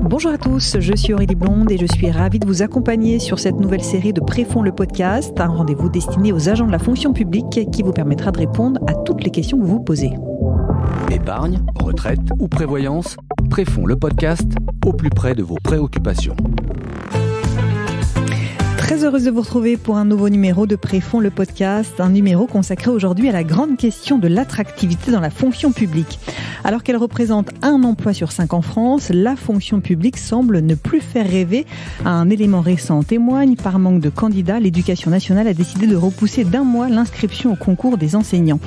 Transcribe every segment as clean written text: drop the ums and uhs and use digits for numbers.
Bonjour à tous, je suis Aurélie Blonde et je suis ravie de vous accompagner sur cette nouvelle série de Préfonds le podcast, un rendez-vous destiné aux agents de la fonction publique qui vous permettra de répondre à toutes les questions que vous vous posez. Épargne, retraite ou prévoyance, Préfonds le podcast au plus près de vos préoccupations. Très heureuse de vous retrouver pour un nouveau numéro de Préfonds le podcast, un numéro consacré aujourd'hui à la grande question de l'attractivité dans la fonction publique. Alors qu'elle représente 1 emploi sur 5 en France, la fonction publique semble ne plus faire rêver. Un élément récent en témoigne, par manque de candidats, l'Éducation nationale a décidé de repousser d'1 mois l'inscription au concours des enseignants.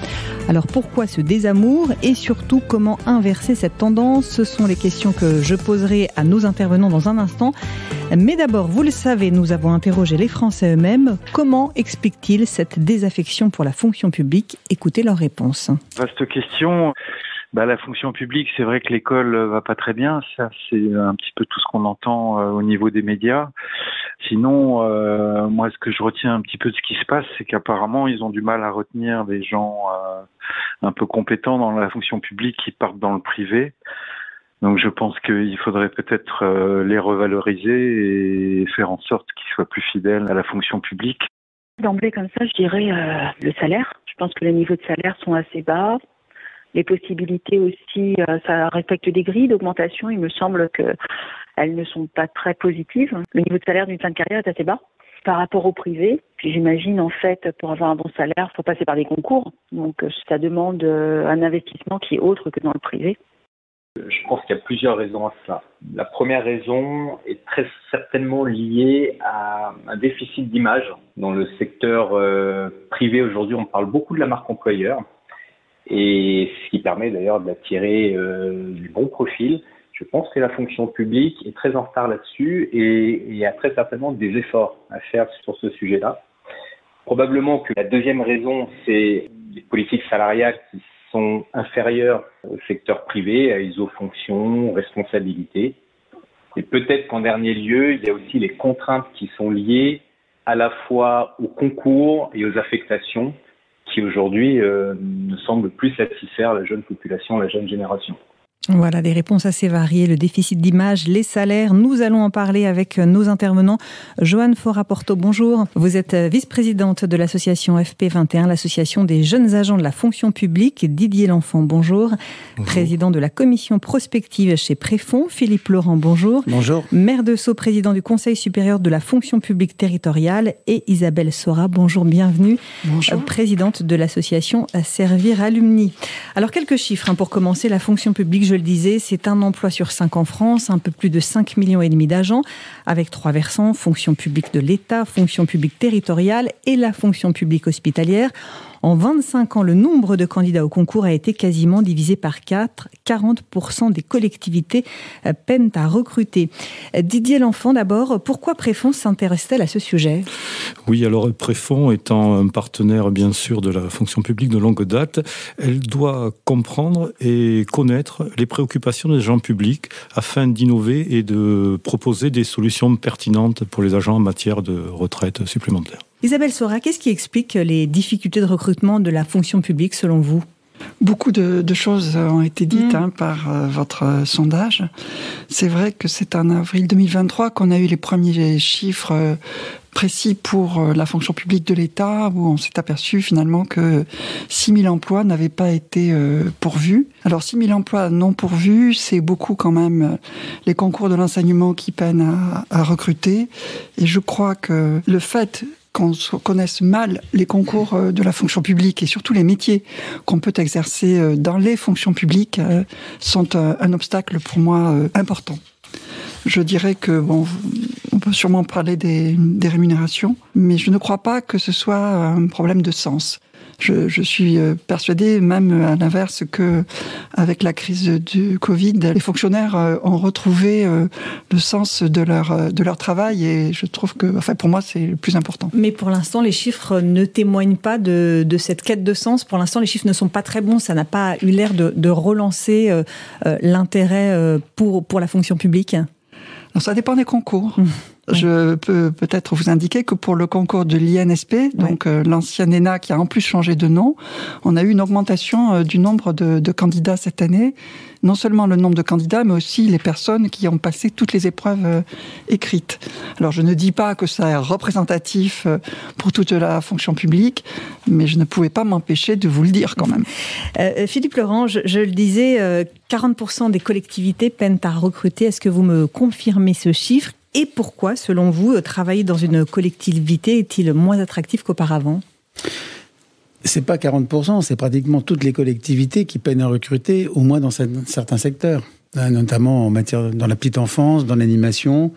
Alors pourquoi ce désamour et surtout comment inverser cette tendance? Ce sont les questions que je poserai à nos intervenants dans un instant. Mais d'abord, vous le savez, nous avons interrogé les Français eux-mêmes. Comment expliquent-ils cette désaffection pour la fonction publique? Écoutez leurs réponses. Vaste question. La fonction publique, c'est vrai que l'école va pas très bien. Ça, c'est un petit peu tout ce qu'on entend au niveau des médias. Sinon, moi, ce que je retiens un petit peu de ce qui se passe, c'est qu'apparemment, ils ont du mal à retenir des gens un peu compétents dans la fonction publique qui partent dans le privé. Donc je pense qu'il faudrait peut-être les revaloriser et faire en sorte qu'ils soient plus fidèles à la fonction publique. D'emblée comme ça, je dirais le salaire. Je pense que les niveaux de salaire sont assez bas. Les possibilités aussi, ça respecte des grilles d'augmentation. Il me semble qu'elles ne sont pas très positives. Le niveau de salaire d'une fin de carrière est assez bas par rapport au privé. Puis j'imagine en fait, pour avoir un bon salaire, il faut passer par des concours. Donc ça demande un investissement qui est autre que dans le privé. Je pense qu'il y a plusieurs raisons à cela. La première raison est très certainement liée à un déficit d'image. Dans le secteur privé aujourd'hui, on parle beaucoup de la marque employeur, et ce qui permet d'ailleurs d'attirer du bon profil. Je pense que la fonction publique est très en retard là-dessus et il y a très certainement des efforts à faire sur ce sujet-là. Probablement que la deuxième raison, c'est les politiques salariales qui sont inférieures au secteur privé, à iso-fonction, responsabilité. Et peut-être qu'en dernier lieu, il y a aussi les contraintes qui sont liées à la fois aux concours et aux affectations qui aujourd'hui ne semblent plus satisfaire la jeune population, la jeune génération. Voilà, des réponses assez variées, le déficit d'image, les salaires. Nous allons en parler avec nos intervenants. Joanne Fora-Porto, bonjour. Vous êtes vice-présidente de l'association FP21, l'association des jeunes agents de la fonction publique. Didier L'Enfant, bonjour. Président de la commission prospective chez Préfonds. Philippe Laurent, bonjour. Bonjour. Maire de Sceaux, président du Conseil supérieur de la fonction publique territoriale. Et Isabelle Sora, bonjour, bienvenue. Bonjour. Présidente de l'association Servir Alumni. Alors, quelques chiffres pour commencer. La fonction publique, je le disais, c'est 1 emploi sur 5 en France, un peu plus de 5,5 millions d'agents, avec 3 versants, fonction publique de l'État, fonction publique territoriale et la fonction publique hospitalière. En 25 ans, le nombre de candidats au concours a été quasiment divisé par 4. 40% des collectivités peinent à recruter. Didier L'Enfant, d'abord, pourquoi Préfonds s'intéresse-t-elle à ce sujet? Oui, alors Préfonds étant un partenaire, bien sûr, de la fonction publique de longue date, elle doit comprendre et connaître les préoccupations des agents publics afin d'innover et de proposer des solutions pertinentes pour les agents en matière de retraite supplémentaire. Isabelle Sora, qu'est-ce qui explique les difficultés de recrutement de la fonction publique selon vous? Beaucoup de choses ont été dites par votre sondage. C'est vrai que c'est en avril 2023 qu'on a eu les premiers chiffres précis pour la fonction publique de l'État, où on s'est aperçu finalement que 6 000 emplois n'avaient pas été pourvus. Alors 6 000 emplois non pourvus, c'est beaucoup quand même les concours de l'enseignement qui peinent à recruter. Et je crois que le fait qu'on connaisse mal les concours de la fonction publique et surtout les métiers qu'on peut exercer dans les fonctions publiques sont un obstacle pour moi important. Je dirais que, on peut sûrement parler des rémunérations, mais je ne crois pas que ce soit un problème de sens. Je suis persuadée, même à l'inverse, que avec la crise du Covid, les fonctionnaires ont retrouvé le sens de leur travail, et je trouve que, pour moi, c'est le plus important. Mais pour l'instant, les chiffres ne témoignent pas de cette quête de sens. Pour l'instant, les chiffres ne sont pas très bons. Ça n'a pas eu l'air de relancer l'intérêt pour la fonction publique. Alors, ça dépend des concours. Je peux peut-être vous indiquer que pour le concours de l'INSP, donc l'ancien ENA qui a en plus changé de nom, on a eu une augmentation du nombre de candidats cette année. Non seulement le nombre de candidats, mais aussi les personnes qui ont passé toutes les épreuves écrites. Alors je ne dis pas que ça est représentatif pour toute la fonction publique, mais je ne pouvais pas m'empêcher de vous le dire quand même. Philippe Laurent, je le disais, 40% des collectivités peinent à recruter. Est-ce que vous me confirmez ce chiffre ? Et pourquoi, selon vous, travailler dans une collectivité est-il moins attractif qu'auparavant ? C'est pas 40%, c'est pratiquement toutes les collectivités qui peinent à recruter, au moins dans certains secteurs, notamment en matière dans la petite enfance, dans l'animation,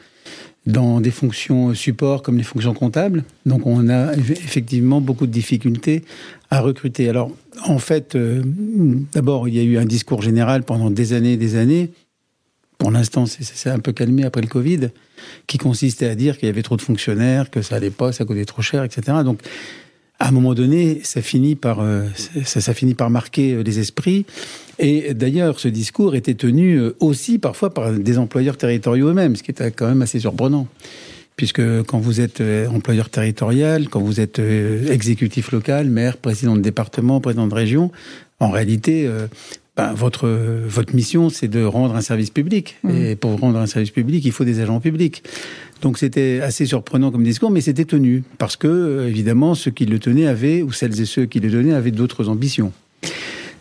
dans des fonctions support comme les fonctions comptables. Donc on a effectivement beaucoup de difficultés à recruter. Alors en fait, d'abord il y a eu un discours général pendant des années. Pour l'instant, c'est un peu calmé après le Covid, qui consistait à dire qu'il y avait trop de fonctionnaires, que ça allait pas, ça coûtait trop cher, etc. Donc à un moment donné, ça finit par marquer les esprits. Et d'ailleurs, ce discours était tenu aussi parfois par des employeurs territoriaux eux-mêmes, ce qui était quand même assez surprenant. Puisque quand vous êtes employeur territorial, quand vous êtes exécutif local, maire, président de département, président de région, en réalité, votre mission, c'est de rendre un service public. Et pour rendre un service public, il faut des agents publics. Donc c'était assez surprenant comme discours, mais c'était tenu. Parce que, évidemment, ceux qui le tenaient avaient, ou celles et ceux qui le tenaient, avaient d'autres ambitions.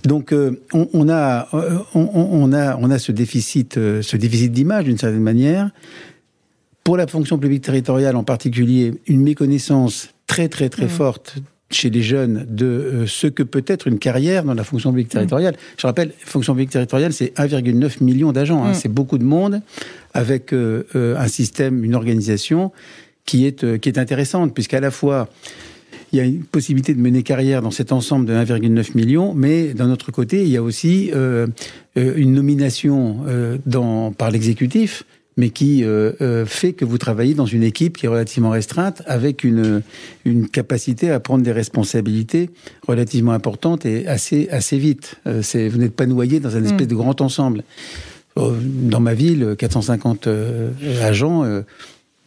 Donc on a ce déficit d'image, d'une certaine manière. Pour la fonction publique territoriale en particulier, une méconnaissance très très très forte chez les jeunes de ce que peut être une carrière dans la fonction publique territoriale. Je rappelle, fonction publique territoriale, c'est 1,9 million d'agents. C'est beaucoup de monde avec un système, une organisation qui est intéressante, puisqu'à la fois, il y a une possibilité de mener carrière dans cet ensemble de 1,9 million, mais d'un autre côté, il y a aussi une nomination par l'exécutif, mais qui fait que vous travaillez dans une équipe qui est relativement restreinte, avec une capacité à prendre des responsabilités relativement importantes et assez vite. Vous n'êtes pas noyé dans un espèce de grand ensemble. Dans ma ville, 450 agents,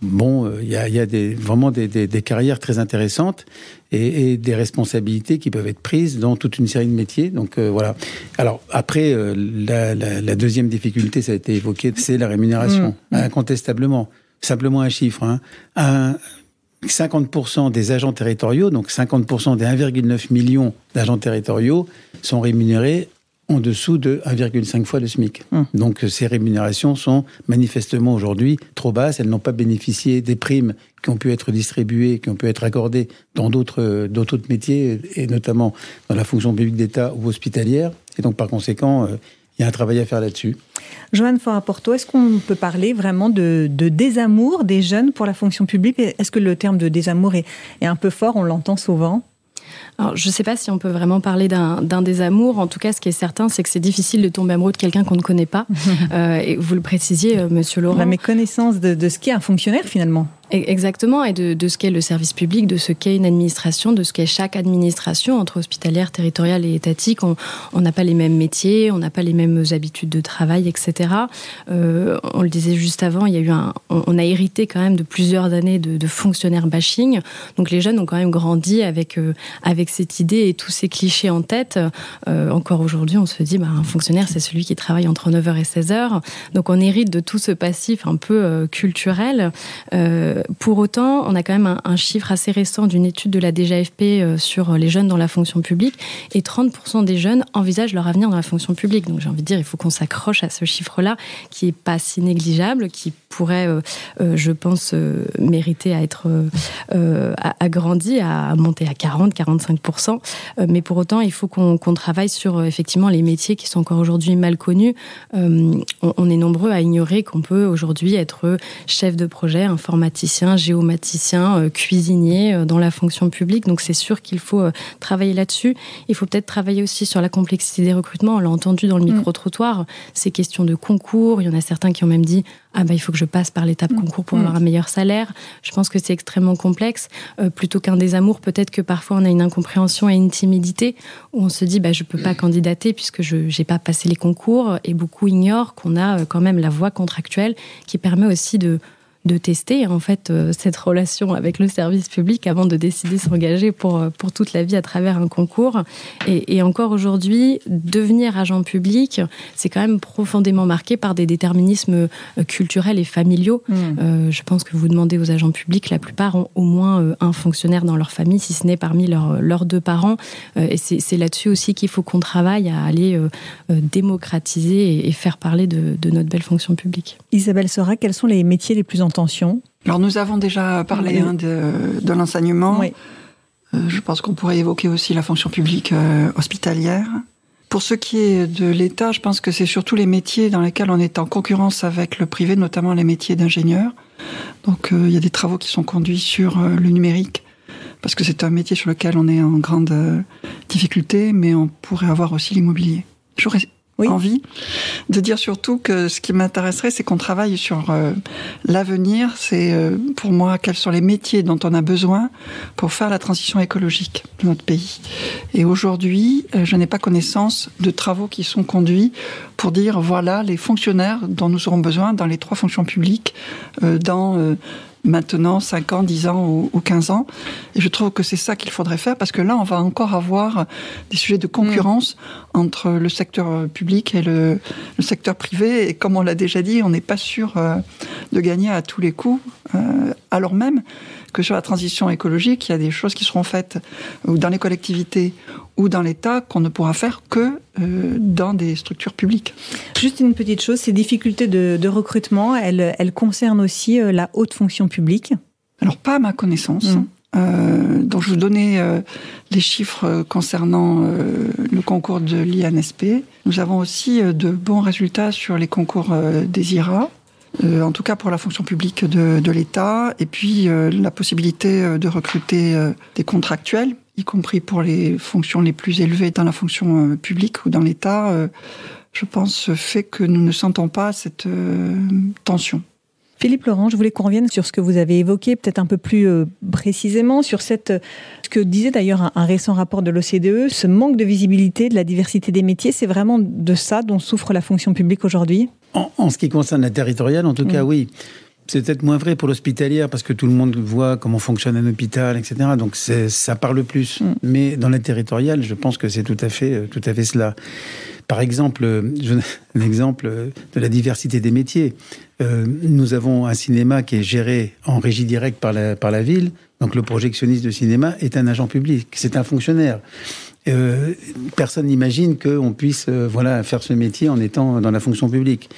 il y a vraiment des carrières très intéressantes et des responsabilités qui peuvent être prises dans toute une série de métiers. Donc voilà. Alors après, la deuxième difficulté, ça a été évoqué, c'est la rémunération, incontestablement. Simplement un chiffre. 50% des agents territoriaux, donc 50% des 1,9 million d'agents territoriaux, sont rémunérés en dessous de 1,5 fois le SMIC. Donc ces rémunérations sont manifestement aujourd'hui trop basses. Elles n'ont pas bénéficié des primes qui ont pu être distribuées, qui ont pu être accordées dans d'autres métiers, et notamment dans la fonction publique d'État ou hospitalière. Et donc par conséquent, il y a un travail à faire là-dessus. Joanne Faure-Porteau, est-ce qu'on peut parler vraiment de désamour des jeunes pour la fonction publique ? Est-ce que le terme de désamour est un peu fort ? On l'entend souvent. Alors, je ne sais pas si on peut vraiment parler d'un désamour. En tout cas, ce qui est certain, c'est que c'est difficile de tomber amoureux de quelqu'un qu'on ne connaît pas. Et vous le précisiez, Monsieur Laurent. La méconnaissance de ce qu'est un fonctionnaire, finalement. Exactement, et de ce qu'est le service public, de ce qu'est une administration, de ce qu'est chaque administration, entre hospitalière, territoriale et étatique. On n'a pas les mêmes métiers, on n'a pas les mêmes habitudes de travail, etc. On le disait juste avant, on a hérité quand même de plusieurs années de fonctionnaire bashing. Donc les jeunes ont quand même grandi avec cette idée et tous ces clichés en tête. Encore aujourd'hui, on se dit, un fonctionnaire, c'est celui qui travaille entre 9h et 16h. Donc on hérite de tout ce passif un peu culturel. Pour autant, on a quand même un chiffre assez récent d'une étude de la DGAFP sur les jeunes dans la fonction publique, et 30% des jeunes envisagent leur avenir dans la fonction publique. Donc j'ai envie de dire, il faut qu'on s'accroche à ce chiffre-là, qui n'est pas si négligeable, qui pourrait, je pense, mériter à être agrandi, à monter à 40-45%. Mais pour autant, il faut qu'on travaille sur effectivement les métiers qui sont encore aujourd'hui mal connus. On est nombreux à ignorer qu'on peut aujourd'hui être chef de projet, informaticien, géomaticien, cuisinier dans la fonction publique. Donc c'est sûr qu'il faut travailler là-dessus. Il faut peut-être travailler aussi sur la complexité des recrutements. On l'a entendu dans le micro-trottoir, ces questions de concours. Il y en a certains qui ont même dit il faut que je passe par l'étape concours pour avoir un meilleur salaire. Je pense que c'est extrêmement complexe. Plutôt qu'un désamour, peut-être que parfois on a une incompréhension et une timidité où on se dit je ne peux pas candidater puisque je n'ai pas passé les concours, et beaucoup ignorent qu'on a quand même la voie contractuelle qui permet aussi de de tester en fait cette relation avec le service public avant de décider s'engager pour toute la vie à travers un concours. Et encore aujourd'hui, devenir agent public, c'est quand même profondément marqué par des déterminismes culturels et familiaux. Je pense que vous demandez aux agents publics, la plupart ont au moins un fonctionnaire dans leur famille, si ce n'est parmi leurs 2 parents. Et c'est là-dessus aussi qu'il faut qu'on travaille à aller démocratiser et faire parler de notre belle fonction publique. Isabelle Seurat, quels sont les métiers les plus en tension ? Alors nous avons déjà parlé de l'enseignement. Oui. Je pense qu'on pourrait évoquer aussi la fonction publique hospitalière. Pour ce qui est de l'État, je pense que c'est surtout les métiers dans lesquels on est en concurrence avec le privé, notamment les métiers d'ingénieur. Donc il y a des travaux qui sont conduits sur le numérique, parce que c'est un métier sur lequel on est en grande difficulté, mais on pourrait avoir aussi l'immobilier. J'aurais envie de dire surtout que ce qui m'intéresserait, c'est qu'on travaille sur l'avenir. C'est pour moi quels sont les métiers dont on a besoin pour faire la transition écologique de notre pays. Et aujourd'hui, je n'ai pas connaissance de travaux qui sont conduits pour dire voilà les fonctionnaires dont nous aurons besoin dans les 3 fonctions publiques dans maintenant 5 ans, 10 ans ou 15 ans. Et je trouve que c'est ça qu'il faudrait faire, parce que là, on va encore avoir des sujets de concurrence entre le secteur public et le secteur privé. Et comme on l'a déjà dit, on n'est pas sûr de gagner à tous les coups, alors même que sur la transition écologique, il y a des choses qui seront faites dans les collectivités ou dans l'État qu'on ne pourra faire que dans des structures publiques. Juste une petite chose, ces difficultés de recrutement, elles concernent aussi la haute fonction publique ? Alors, pas à ma connaissance. Donc, je vous donnais les chiffres concernant le concours de l'INSP. Nous avons aussi de bons résultats sur les concours des IRA. En tout cas pour la fonction publique de l'État, et puis la possibilité de recruter des contractuels, y compris pour les fonctions les plus élevées dans la fonction publique ou dans l'État, je pense fait que nous ne sentons pas cette tension. Philippe Laurent, je voulais qu'on revienne sur ce que vous avez évoqué, peut-être un peu plus précisément, sur ce que disait d'ailleurs un récent rapport de l'OCDE, ce manque de visibilité de la diversité des métiers, c'est vraiment de ça dont souffre la fonction publique aujourd'hui ? En ce qui concerne la territoriale, en tout cas, oui. C'est peut-être moins vrai pour l'hospitalière, parce que tout le monde voit comment fonctionne un hôpital, etc. Donc ça parle plus. Mais dans la territoriale, je pense que c'est tout à fait cela. Par exemple, un exemple de la diversité des métiers. Nous avons un cinéma qui est géré en régie directe par la ville. Donc le projectionniste de cinéma est un agent public, c'est un fonctionnaire. Personne n'imagine qu'on puisse faire ce métier en étant dans la fonction publique.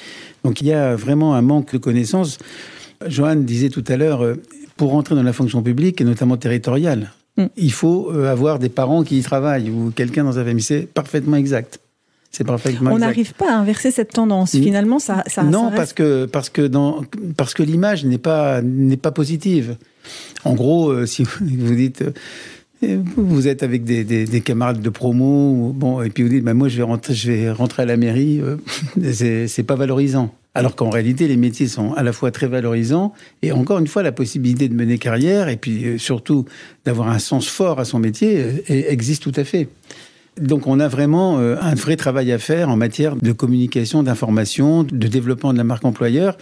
Donc il y a vraiment un manque de connaissances. Joanne disait tout à l'heure, pour rentrer dans la fonction publique, et notamment territoriale, il faut avoir des parents qui y travaillent ou quelqu'un dans sa famille. C'est parfaitement exact. On n'arrive pas à inverser cette tendance. Finalement, ça non, reste... parce que l'image n'est pas positive. En gros, si vous dites... Vous êtes avec des camarades de promo, et puis vous dites, moi je vais rentrer à la mairie, c'est pas valorisant. Alors qu'en réalité, les métiers sont à la fois très valorisants, et encore une fois, la possibilité de mener carrière, et puis surtout d'avoir un sens fort à son métier, existe tout à fait. Donc on a vraiment un vrai travail à faire en matière de communication, d'information, de développement de la marque employeur.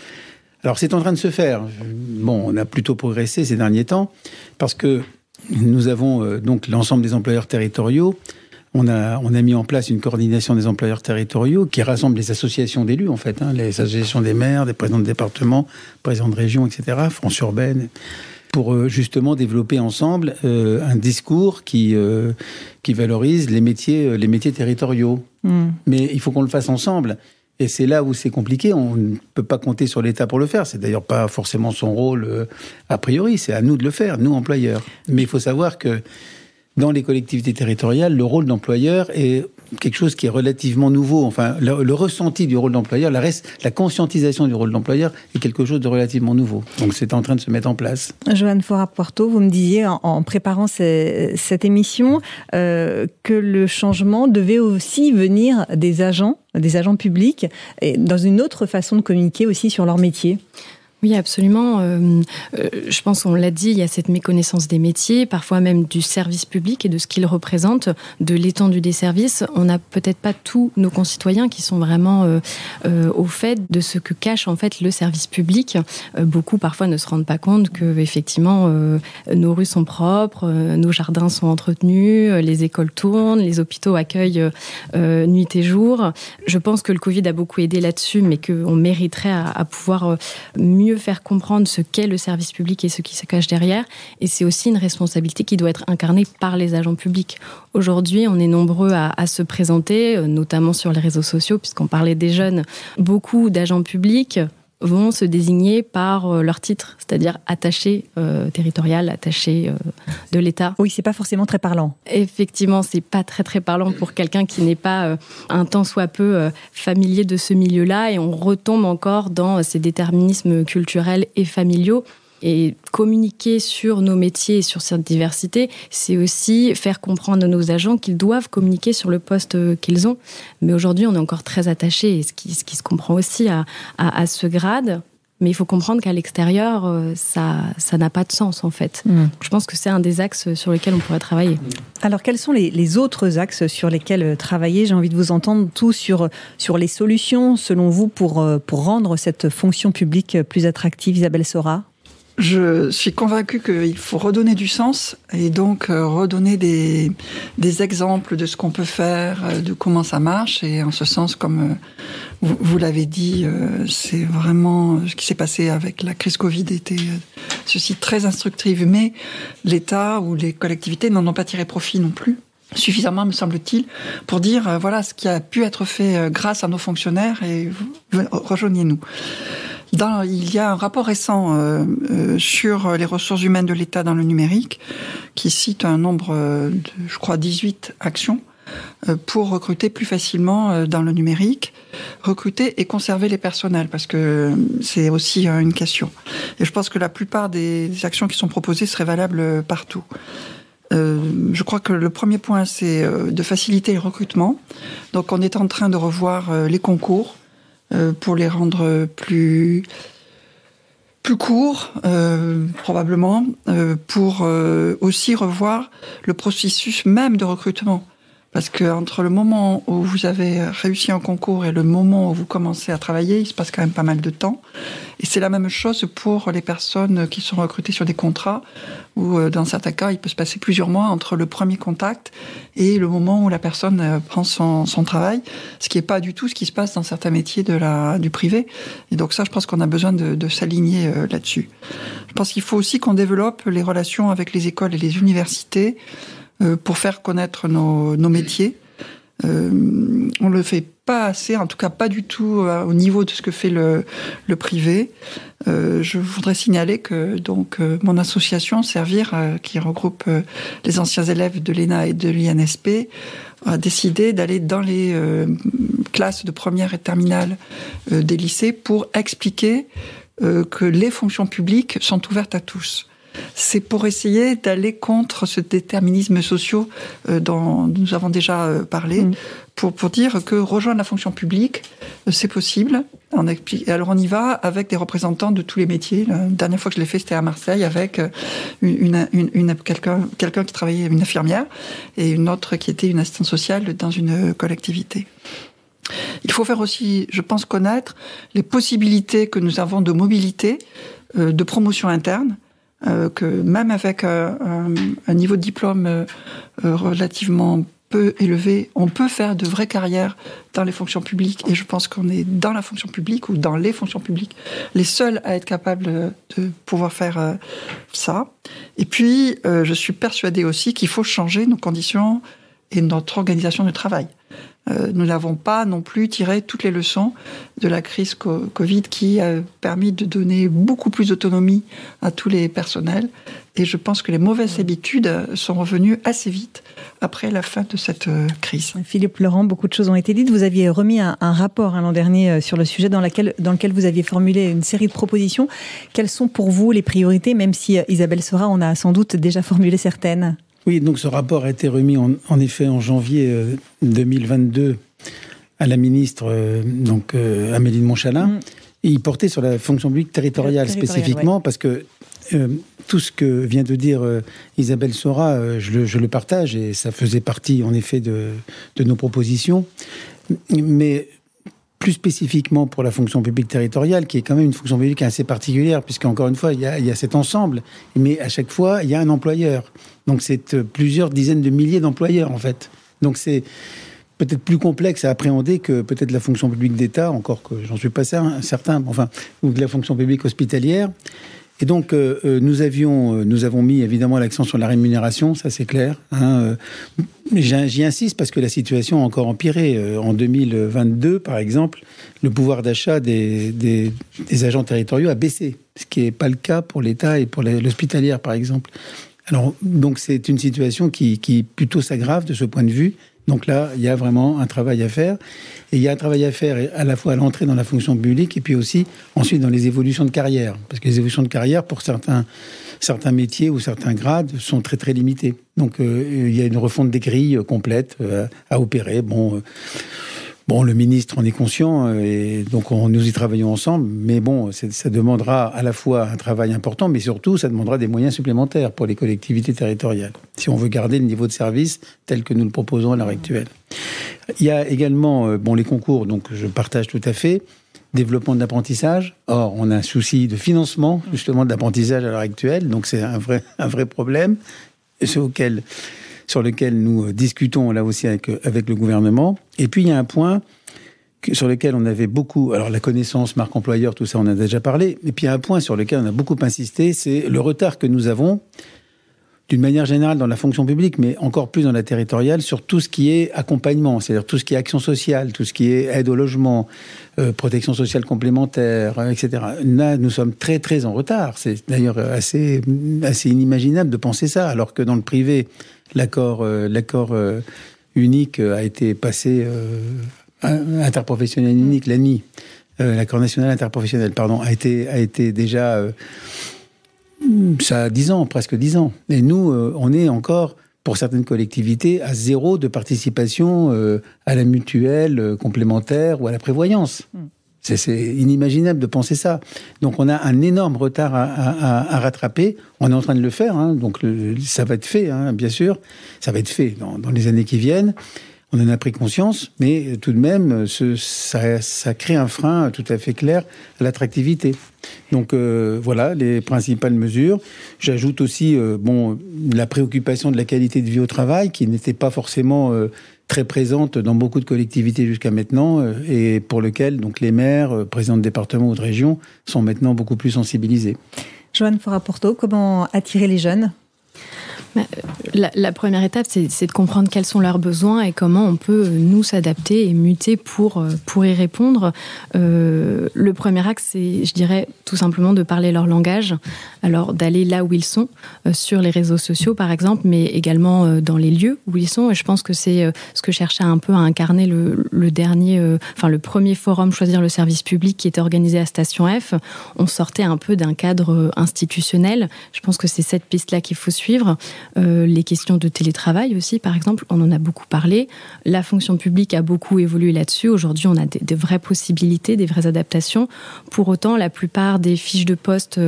Alors c'est en train de se faire. On a plutôt progressé ces derniers temps, parce que nous avons donc l'ensemble des employeurs territoriaux. On a mis en place une coordination des employeurs territoriaux qui rassemble les associations d'élus, en fait, les associations des maires, des présidents de département, présidents de région, etc., France urbaine, pour justement développer ensemble un discours qui valorise les métiers territoriaux. Mais il faut qu'on le fasse ensemble. Et c'est là où c'est compliqué. On ne peut pas compter sur l'État pour le faire. C'est d'ailleurs pas forcément son rôle a priori. C'est à nous de le faire, nous, employeurs. Mais il faut savoir que dans les collectivités territoriales, le rôle d'employeur est quelque chose qui est relativement nouveau. Enfin, le ressenti du rôle d'employeur, la conscientisation du rôle d'employeur est quelque chose de relativement nouveau. Donc, c'est en train de se mettre en place. Joanne Forat-Puerto, vous me disiez en préparant cette émission que le changement devait aussi venir des agents publics, et dans une autre façon de communiquer aussi sur leur métier. Oui, absolument. Je pense qu'on l'a dit, il y a cette méconnaissance des métiers, parfois même du service public et de ce qu'il représente, de l'étendue des services. On n'a peut-être pas tous nos concitoyens qui sont vraiment au fait de ce que cache en fait le service public. Beaucoup parfois ne se rendent pas compte que effectivement nos rues sont propres, nos jardins sont entretenus, les écoles tournent, les hôpitaux accueillent nuit et jour. Je pense que le Covid a beaucoup aidé là-dessus, mais qu'on mériterait à pouvoir mieux faire comprendre ce qu'est le service public et ce qui se cache derrière. Et c'est aussi une responsabilité qui doit être incarnée par les agents publics. Aujourd'hui, on est nombreux à se présenter, notamment sur les réseaux sociaux, puisqu'on parlait des jeunes. Beaucoup d'agents publics vont se désigner par leur titre, c'est-à-dire attaché territorial, attaché de l'État. Oui, c'est pas forcément très parlant. Effectivement, c'est pas très très parlant pour quelqu'un qui n'est pas un tant soit peu familier de ce milieu-là, et on retombe encore dans ces déterminismes culturels et familiaux. Et communiquer sur nos métiers et sur cette diversité, c'est aussi faire comprendre à nos agents qu'ils doivent communiquer sur le poste qu'ils ont. Mais aujourd'hui, on est encore très attachés, et ce qui se comprend aussi à ce grade. Mais il faut comprendre qu'à l'extérieur, ça n'a pas de sens, en fait. Je pense que c'est un des axes sur lesquels on pourrait travailler. Alors, quels sont les autres axes sur lesquels travailler ? J'ai envie de vous entendre tout sur les solutions, selon vous, pour rendre cette fonction publique plus attractive. Isabelle Sora ? Je suis convaincue qu'il faut redonner du sens et donc redonner des exemples de ce qu'on peut faire, de comment ça marche. Et en ce sens, comme vous l'avez dit, c'est vraiment ce qui s'est passé avec la crise Covid était ceci très instructif. Mais l'État ou les collectivités n'en ont pas tiré profit non plus suffisamment, me semble-t-il, pour dire voilà ce qui a pu être fait grâce à nos fonctionnaires et rejoignez-nous. Il y a un rapport récent sur les ressources humaines de l'État dans le numérique qui cite un nombre de, je crois, 18 actions pour recruter plus facilement dans le numérique, recruter et conserver les personnels, parce que c'est aussi une question. Et je pense que la plupart des actions qui sont proposées seraient valables partout. Je crois que le premier point, c'est de faciliter le recrutement. Donc on est en train de revoir les concours pour les rendre plus courts, probablement, pour aussi revoir le processus même de recrutement. Parce que entre le moment où vous avez réussi un concours et le moment où vous commencez à travailler, il se passe quand même pas mal de temps. Et c'est la même chose pour les personnes qui sont recrutées sur des contrats, où dans certains cas, il peut se passer plusieurs mois entre le premier contact et le moment où la personne prend son travail, ce qui n'est pas du tout ce qui se passe dans certains métiers du privé. Et donc ça, je pense qu'on a besoin de s'aligner là-dessus. Je pense qu'il faut aussi qu'on développe les relations avec les écoles et les universités, pour faire connaître nos métiers. On le fait pas assez, en tout cas pas du tout au niveau de ce que fait le privé. Je voudrais signaler que donc mon association Servir, qui regroupe les anciens élèves de l'ENA et de l'INSP, a décidé d'aller dans les classes de première et terminale des lycées pour expliquer que les fonctions publiques sont ouvertes à tous. C'est pour essayer d'aller contre ce déterminisme social dont nous avons déjà parlé, pour dire que rejoindre la fonction publique, c'est possible. Alors on y va avec des représentants de tous les métiers. La dernière fois que je l'ai fait, c'était à Marseille, avec quelqu'un qui travaillait, une infirmière, et une autre qui était une assistante sociale dans une collectivité. Il faut faire aussi, je pense, connaître les possibilités que nous avons de mobilité, de promotion interne, que même avec un niveau de diplôme relativement peu élevé, on peut faire de vraies carrières dans les fonctions publiques. Et je pense qu'on est dans la fonction publique ou dans les fonctions publiques les seuls à être capables de pouvoir faire ça. Et puis, je suis persuadée aussi qu'il faut changer nos conditions et notre organisation de travail. Nous n'avons pas non plus tiré toutes les leçons de la crise Covid qui a permis de donner beaucoup plus d'autonomie à tous les personnels. Et je pense que les mauvaises habitudes sont revenues assez vite après la fin de cette crise. Philippe Laurent, beaucoup de choses ont été dites. Vous aviez remis un rapport l'an dernier sur le sujet dans lequel vous aviez formulé une série de propositions. Quelles sont pour vous les priorités, même si Isabelle Sora en a sans doute déjà formulé certaines ? Oui, donc ce rapport a été remis en effet en janvier 2022 à la ministre Amélie de Montchalin. Il portait sur la fonction publique territoriale spécifiquement, parce que tout ce que vient de dire Isabelle Sora, je le partage, et ça faisait partie en effet de nos propositions. Mais plus spécifiquement pour la fonction publique territoriale, qui est quand même une fonction publique assez particulière, puisqu'encore une fois, il y a cet ensemble, mais à chaque fois, il y a un employeur. Donc c'est plusieurs dizaines de milliers d'employeurs, en fait. Donc c'est peut-être plus complexe à appréhender que peut-être la fonction publique d'État, encore que j'en suis pas certain, enfin, ou de la fonction publique hospitalière. Et donc, nous avons mis évidemment l'accent sur la rémunération, ça c'est clair. J'y insiste parce que la situation a encore empiré. En 2022, par exemple, le pouvoir d'achat des agents territoriaux a baissé, ce qui n'est pas le cas pour l'État et pour l'hospitalière, par exemple. Alors, donc c'est une situation qui plutôt s'aggrave de ce point de vue. Donc là, il y a vraiment un travail à faire. Et il y a un travail à faire à la fois à l'entrée dans la fonction publique et puis aussi ensuite dans les évolutions de carrière. Parce que les évolutions de carrière, pour certains métiers ou certains grades, sont très très limitées. Donc il y a une refonte des grilles complète à opérer. Bon, le ministre en est conscient et donc nous y travaillons ensemble. Mais bon, ça demandera à la fois un travail important, mais surtout, ça demandera des moyens supplémentaires pour les collectivités territoriales, si on veut garder le niveau de service tel que nous le proposons à l'heure actuelle. Il y a également les concours, donc je partage tout à fait. Développement de l'apprentissage. Or, on a un souci de financement, justement, de l'apprentissage à l'heure actuelle. Donc, c'est un vrai problème sur lequel nous discutons là aussi avec le gouvernement. Et puis, il y a un point sur lequel on avait beaucoup... Alors, la connaissance, marque employeur, tout ça, on en a déjà parlé. Et puis, il y a un point sur lequel on a beaucoup insisté, c'est le retard que nous avons, d'une manière générale dans la fonction publique, mais encore plus dans la territoriale, sur tout ce qui est accompagnement, c'est-à-dire tout ce qui est action sociale, tout ce qui est aide au logement, protection sociale complémentaire, etc. Là, nous sommes très, très en retard. C'est d'ailleurs assez inimaginable de penser ça, alors que dans le privé, l'accord unique a été passé, interprofessionnel unique, l'ANI, l'accord national interprofessionnel, pardon, a été déjà... ça a 10 ans, presque 10 ans. Et nous, on est encore, pour certaines collectivités, à 0 de participation à la mutuelle complémentaire ou à la prévoyance. C'est inimaginable de penser ça. Donc on a un énorme retard à rattraper. On est en train de le faire, donc ça va être fait, bien sûr. Ça va être fait dans les années qui viennent. On en a pris conscience, mais tout de même, ça crée un frein tout à fait clair à l'attractivité. Donc voilà les principales mesures. J'ajoute aussi la préoccupation de la qualité de vie au travail, qui n'était pas forcément très présente dans beaucoup de collectivités jusqu'à maintenant, et pour lequel donc les maires, présidents de département ou de région, sont maintenant beaucoup plus sensibilisés. Joanne Fora-Porto, comment attirer les jeunes ? La première étape, c'est de comprendre quels sont leurs besoins et comment on peut, nous, s'adapter et muter pour y répondre. Le premier axe, c'est, je dirais, tout simplement de parler leur langage. Alors, d'aller là où ils sont, sur les réseaux sociaux, par exemple, mais également dans les lieux où ils sont. Et je pense que c'est ce que cherchait un peu à incarner le premier forum Choisir le service public qui était organisé à Station F. On sortait un peu d'un cadre institutionnel. Je pense que c'est cette piste-là qu'il faut suivre. Les questions de télétravail aussi, par exemple, on en a beaucoup parlé. La fonction publique a beaucoup évolué là-dessus. Aujourd'hui, on a de vraies possibilités, des vraies adaptations. Pour autant, la plupart des fiches de poste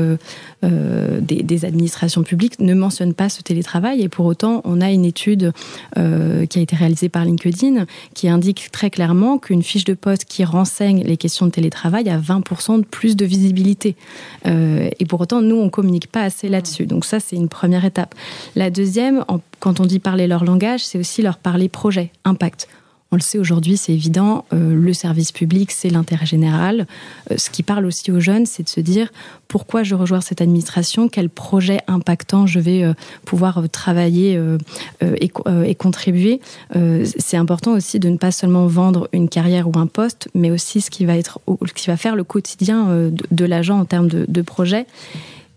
des administrations publiques ne mentionnent pas ce télétravail. Et pour autant, on a une étude qui a été réalisée par LinkedIn qui indique très clairement qu'une fiche de poste qui renseigne les questions de télétravail a 20% de plus de visibilité. Et pour autant, nous, on ne communique pas assez là-dessus. Donc ça, c'est une première étape. La deuxième, quand on dit parler leur langage, c'est aussi leur parler projet, impact. On le sait aujourd'hui, c'est évident, le service public, c'est l'intérêt général. Ce qui parle aussi aux jeunes, c'est de se dire pourquoi je rejoins cette administration, quel projet impactant je vais pouvoir travailler et contribuer. C'est important aussi de ne pas seulement vendre une carrière ou un poste, mais aussi ce qui va faire le quotidien de l'agent en termes de projet.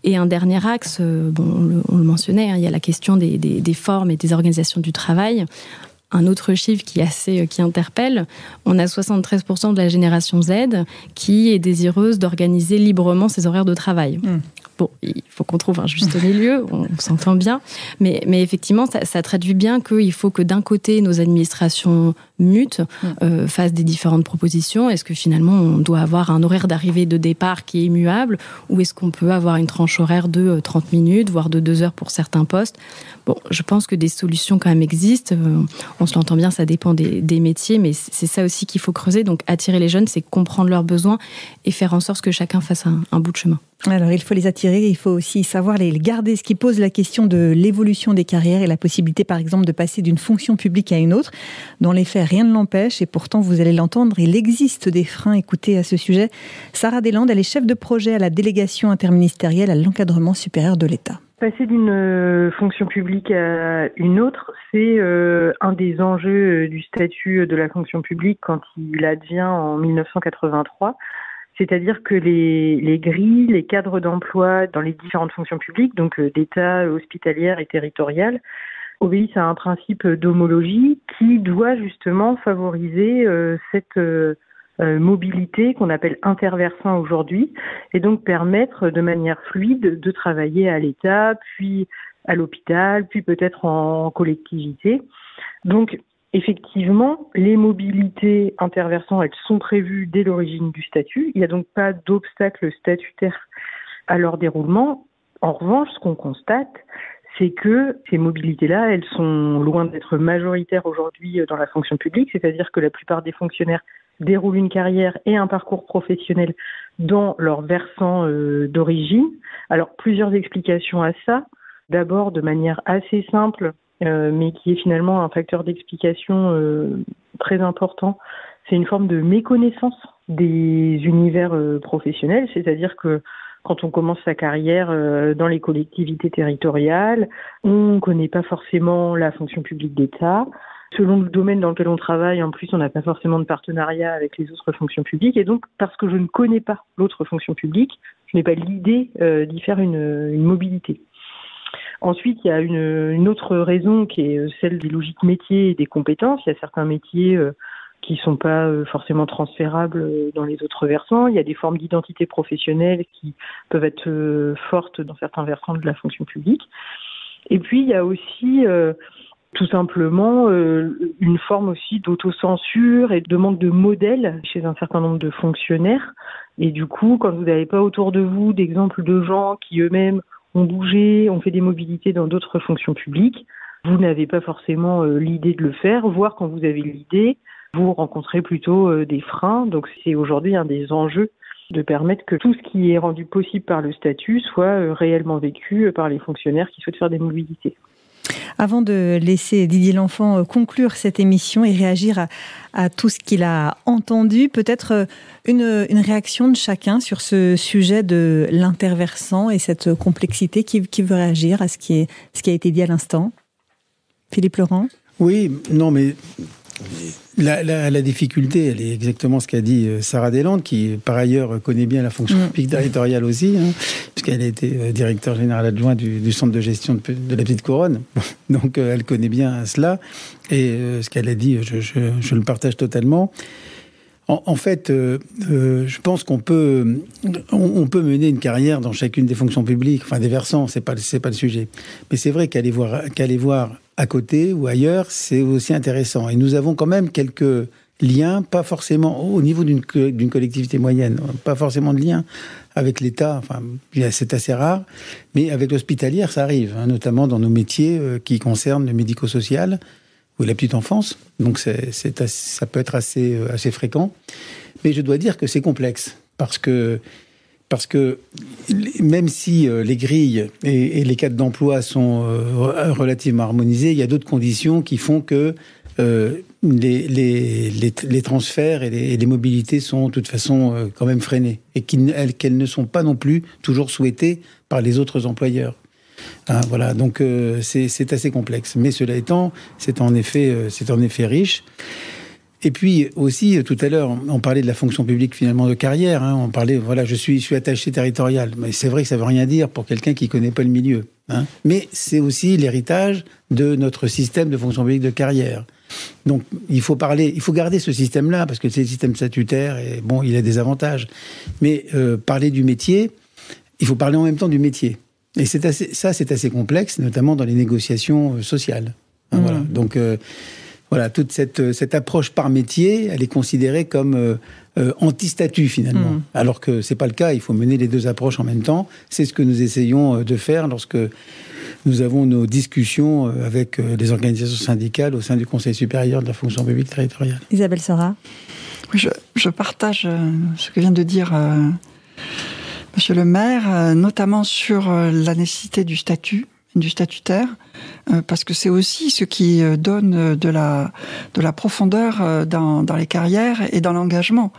Et un dernier axe, on le mentionnait, il y a la question des formes et des organisations du travail. Un autre chiffre qui interpelle, on a 73% de la génération Z qui est désireuse d'organiser librement ses horaires de travail. Bon, il faut qu'on trouve un juste milieu, on s'entend bien, mais effectivement, ça traduit bien qu'il faut que d'un côté, nos administrations mute, fasse des différentes propositions. Est-ce que finalement on doit avoir un horaire d'arrivée et de départ qui est immuable, ou est-ce qu'on peut avoir une tranche horaire de 30 minutes, voire de 2 heures pour certains postes? Bon, je pense que des solutions quand même existent. On se l'entend bien, ça dépend des métiers, mais c'est ça aussi qu'il faut creuser. Donc attirer les jeunes, c'est comprendre leurs besoins et faire en sorte que chacun fasse un bout de chemin. Alors, il faut les attirer, il faut aussi savoir les garder, ce qui pose la question de l'évolution des carrières et la possibilité, par exemple, de passer d'une fonction publique à une autre. Dans les faits, rien ne l'empêche et pourtant, vous allez l'entendre, il existe des freins. Écoutez à ce sujet, Sarah Deslandes, elle est chef de projet à la délégation interministérielle à l'encadrement supérieur de l'État. Passer d'une fonction publique à une autre, c'est un des enjeux du statut de la fonction publique quand il advient en 1983. C'est-à-dire que les grilles, les cadres d'emploi dans les différentes fonctions publiques, donc d'État, hospitalière et territoriale, obéissent à un principe d'homologie qui doit justement favoriser cette mobilité qu'on appelle interversant aujourd'hui, et donc permettre de manière fluide de travailler à l'État, puis à l'hôpital, puis peut-être en collectivité. Donc, effectivement, les mobilités interversant, elles sont prévues dès l'origine du statut. Il n'y a donc pas d'obstacle statutaire à leur déroulement. En revanche, ce qu'on constate, c'est que ces mobilités-là, elles sont loin d'être majoritaires aujourd'hui dans la fonction publique, c'est-à-dire que la plupart des fonctionnaires déroulent une carrière et un parcours professionnel dans leur versant d'origine. Alors, plusieurs explications à ça. D'abord, de manière assez simple, mais qui est finalement un facteur d'explication très important, c'est une forme de méconnaissance des univers professionnels, c'est-à-dire que quand on commence sa carrière dans les collectivités territoriales, on ne connaît pas forcément la fonction publique d'État. Selon le domaine dans lequel on travaille, en plus, on n'a pas forcément de partenariat avec les autres fonctions publiques. Et donc, parce que je ne connais pas l'autre fonction publique, je n'ai pas l'idée d'y faire une mobilité. Ensuite, il y a une autre raison qui est celle des logiques métiers et des compétences. Il y a certains métiers qui sont pas forcément transférables dans les autres versants. Il y a des formes d'identité professionnelle qui peuvent être fortes dans certains versants de la fonction publique. Et puis, il y a aussi tout simplement une forme aussi d'autocensure et de manque de modèle chez un certain nombre de fonctionnaires. Et du coup, quand vous n'avez pas autour de vous d'exemples de gens qui eux-mêmes ont bougé, ont fait des mobilités dans d'autres fonctions publiques, vous n'avez pas forcément l'idée de le faire, voire quand vous avez l'idée, vous rencontrez plutôt des freins. Donc c'est aujourd'hui un des enjeux de permettre que tout ce qui est rendu possible par le statut soit réellement vécu par les fonctionnaires qui souhaitent faire des mobilités. Avant de laisser Didier Lenfant conclure cette émission et réagir à tout ce qu'il a entendu, peut-être une réaction de chacun sur ce sujet de l'interversant et cette complexité. Qui veut réagir à ce qui a été dit à l'instant? Philippe Laurent? Oui, non, mais la difficulté, elle est exactement ce qu'a dit Sarah Deslandes, qui par ailleurs connaît bien la fonction publique territoriale aussi, puisqu'elle a été directeur général adjoint du centre de gestion de la Petite Couronne. Donc elle connaît bien cela. Et ce qu'elle a dit, je le partage totalement. En fait, je pense qu'on peut mener une carrière dans chacune des fonctions publiques, enfin des versants, c'est pas le sujet. Mais c'est vrai qu'aller voir à côté ou ailleurs, c'est aussi intéressant. Et nous avons quand même quelques liens, pas forcément au niveau d'une collectivité moyenne, pas forcément de lien avec l'État, enfin c'est assez rare, mais avec l'hospitalière, ça arrive, notamment dans nos métiers qui concernent le médico-social ou la petite enfance. Donc ça peut être assez fréquent. Mais je dois dire que c'est complexe, parce que même si les grilles et les cadres d'emploi sont relativement harmonisés, il y a d'autres conditions qui font que les transferts et les mobilités sont de toute façon quand même freinées, et qu'elles ne sont pas non plus toujours souhaitées par les autres employeurs. Voilà, donc c'est assez complexe. Mais cela étant, c'est en effet riche. Et puis aussi, tout à l'heure, on parlait de la fonction publique finalement de carrière. On parlait, voilà, je suis attaché territorial. Mais c'est vrai que ça veut rien dire pour quelqu'un qui connaît pas le milieu. Mais c'est aussi l'héritage de notre système de fonction publique de carrière. Donc il faut garder ce système-là, parce que c'est le système statutaire et bon, il a des avantages. Mais parler du métier, il faut parler en même temps du métier. Et c'est assez complexe, notamment dans les négociations sociales. Voilà. Donc voilà, toute cette approche par métier, elle est considérée comme anti-statut finalement. Alors que c'est pas le cas, il faut mener les deux approches en même temps. C'est ce que nous essayons de faire lorsque nous avons nos discussions avec les organisations syndicales au sein du Conseil supérieur de la fonction publique territoriale. Isabelle Sora. Oui, je partage ce que vient de dire Monsieur le maire, notamment sur la nécessité du statutaire, parce que c'est aussi ce qui donne de la profondeur dans les carrières et dans l'engagement.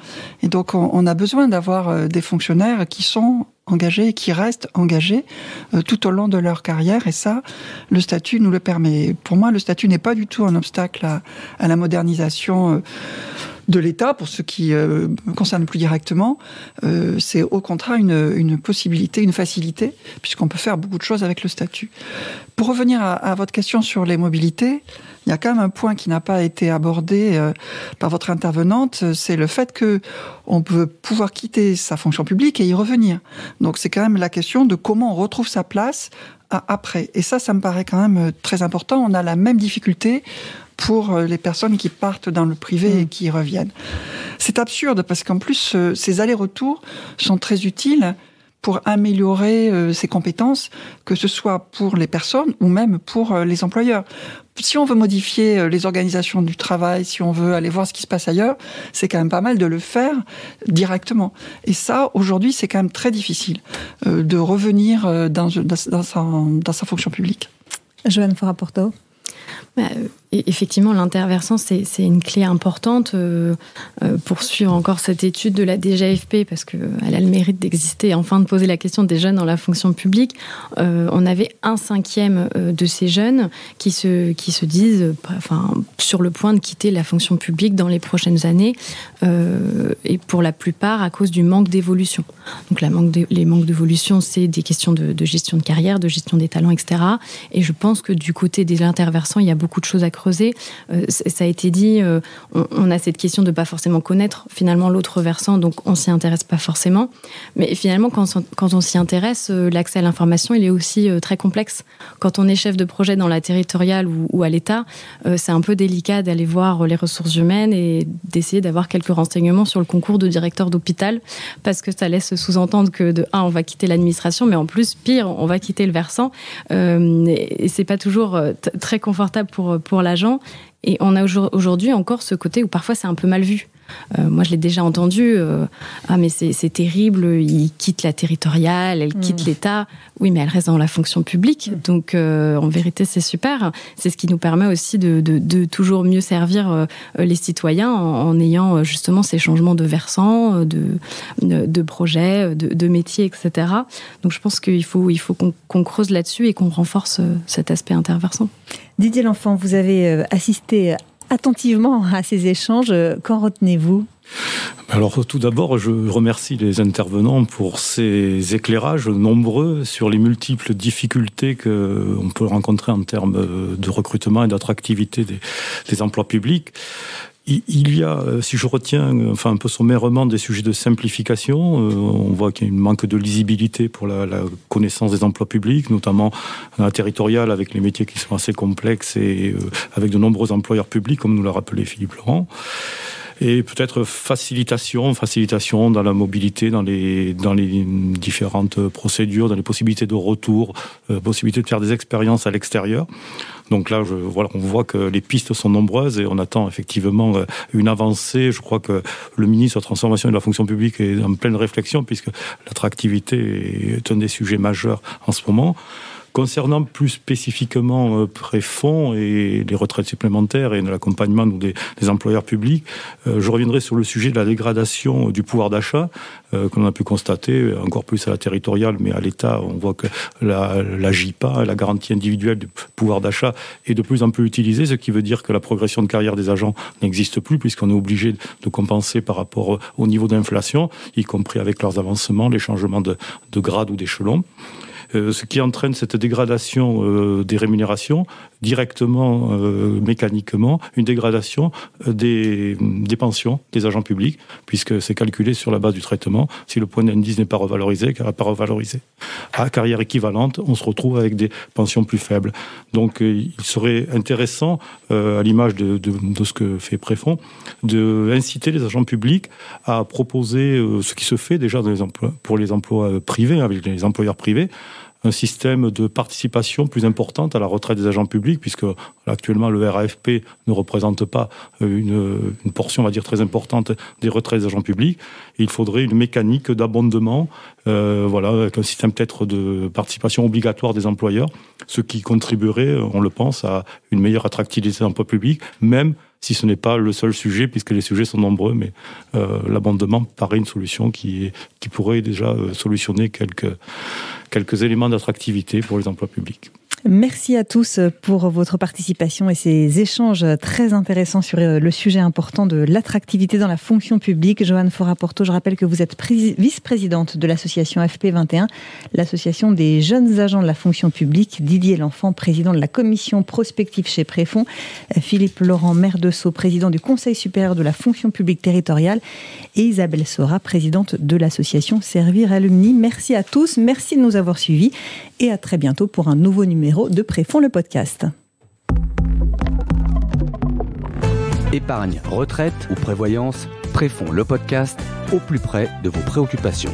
Et donc on a besoin d'avoir des fonctionnaires qui sont engagés, qui restent engagés tout au long de leur carrière, et ça, le statut nous le permet. Pour moi, le statut n'est pas du tout un obstacle à la modernisation de l'État, pour ce qui me concerne plus directement. C'est au contraire une possibilité, une facilité, puisqu'on peut faire beaucoup de choses avec le statut. Pour revenir à votre question sur les mobilités, il y a quand même un point qui n'a pas été abordé par votre intervenante, c'est le fait qu'on peut pouvoir quitter sa fonction publique et y revenir. Donc c'est quand même la question de comment on retrouve sa place après. Et ça me paraît quand même très important. On a la même difficulté pour les personnes qui partent dans le privé et qui y reviennent. C'est absurde parce qu'en plus, ces allers-retours sont très utiles pour améliorer ses compétences, que ce soit pour les personnes ou même pour les employeurs. Si on veut modifier les organisations du travail, si on veut aller voir ce qui se passe ailleurs, c'est quand même pas mal de le faire directement. Et ça, aujourd'hui, c'est quand même très difficile de revenir dans sa fonction publique. Joanne Fora-Porto. Effectivement, l'interversion, c'est une clé importante pour suivre encore cette étude de la DGAFP, parce qu'elle a le mérite d'exister et enfin de poser la question des jeunes dans la fonction publique. On avait 1/5 de ces jeunes qui se disent sur le point de quitter la fonction publique dans les prochaines années, et pour la plupart à cause du manque d'évolution. Donc les manques d'évolution, c'est des questions de gestion de carrière, de gestion des talents, etc. Et je pense que du côté des interversants, il y a beaucoup de choses à creuser. Ça a été dit, on a cette question de ne pas forcément connaître finalement l'autre versant, donc on ne s'y intéresse pas forcément. Mais finalement, quand on s'y intéresse, l'accès à l'information, il est aussi très complexe. Quand on est chef de projet dans la territoriale ou à l'État, c'est un peu délicat d'aller voir les ressources humaines et d'essayer d'avoir quelques renseignements sur le concours de directeur d'hôpital, parce que ça laisse sous-entendre que on va quitter l'administration, mais en plus, pire, on va quitter le versant. Et c'est pas toujours très confortable pour l'agent. Et on a aujourd'hui encore ce côté où parfois c'est un peu mal vu. Moi, je l'ai déjà entendu. Mais c'est terrible, il quitte la territoriale, elle quitte l'État. Oui, mais elle reste dans la fonction publique. Donc, en vérité, c'est super. C'est ce qui nous permet aussi de toujours mieux servir les citoyens en ayant justement ces changements de versants, de projets, de métiers, etc. Donc, je pense qu'il faut qu'on creuse là-dessus et qu'on renforce cet aspect interversant. Didier L'Enfant, vous avez assisté attentivement à ces échanges. Qu'en retenez-vous ? Alors tout d'abord, je remercie les intervenants pour ces éclairages nombreux sur les multiples difficultés qu'on peut rencontrer en termes de recrutement et d'attractivité des emplois publics. Il y a, si je retiens un peu sommairement, des sujets de simplification. On voit qu'il y a un manque de lisibilité pour la connaissance des emplois publics, notamment dans la territoriale, avec les métiers qui sont assez complexes et avec de nombreux employeurs publics, comme nous l'a rappelé Philippe Laurent. Et peut-être facilitation dans la mobilité, dans les différentes procédures, dans les possibilités de retour, possibilité de faire des expériences à l'extérieur. Donc là, on voit que les pistes sont nombreuses et on attend effectivement une avancée. Je crois que le ministre de la Transformation et de la fonction publique est en pleine réflexion, puisque l'attractivité est un des sujets majeurs en ce moment. Concernant plus spécifiquement Préfonds et les retraites supplémentaires et l'accompagnement des employeurs publics, je reviendrai sur le sujet de la dégradation du pouvoir d'achat qu'on a pu constater, encore plus à la territoriale, mais à l'État, on voit que la JIPA, la garantie individuelle du pouvoir d'achat, est de plus en plus utilisée, ce qui veut dire que la progression de carrière des agents n'existe plus, puisqu'on est obligé de compenser par rapport au niveau d'inflation, y compris avec leurs avancements, les changements de grade ou d'échelon. ce qui entraîne cette dégradation des rémunérations, directement, mécaniquement, une dégradation des pensions des agents publics, puisque c'est calculé sur la base du traitement. Si le point d'indice n'est pas revalorisé, à carrière équivalente, on se retrouve avec des pensions plus faibles. Donc il serait intéressant, à l'image de ce que fait Préfond, d'inciter les agents publics à proposer ce qui se fait déjà pour les emplois privés, avec les employeurs privés, un système de participation plus importante à la retraite des agents publics, puisque actuellement le RAFP ne représente pas une portion, on va dire, très importante des retraites des agents publics. Et il faudrait une mécanique d'abondement, avec un système peut-être de participation obligatoire des employeurs, ce qui contribuerait, on le pense, à une meilleure attractivité de l'emploi public, même si ce n'est pas le seul sujet, puisque les sujets sont nombreux, mais l'abondement paraît une solution qui pourrait déjà solutionner quelques éléments d'attractivité pour les emplois publics. Merci à tous pour votre participation et ces échanges très intéressants sur le sujet important de l'attractivité dans la fonction publique. Joanne Fora-Porto, je rappelle que vous êtes vice-présidente de l'association AFP21, l'association des jeunes agents de la fonction publique. Didier L'Enfant, président de la commission prospective chez Préfond. Philippe Laurent Merdesault, président du Conseil supérieur de la fonction publique territoriale. Et Isabelle Sora, présidente de l'association Servir Alumni. Merci à tous, merci de nous avoir suivis et à très bientôt pour un nouveau numéro de Préfond le podcast. Épargne, retraite ou prévoyance, Préfond le podcast au plus près de vos préoccupations.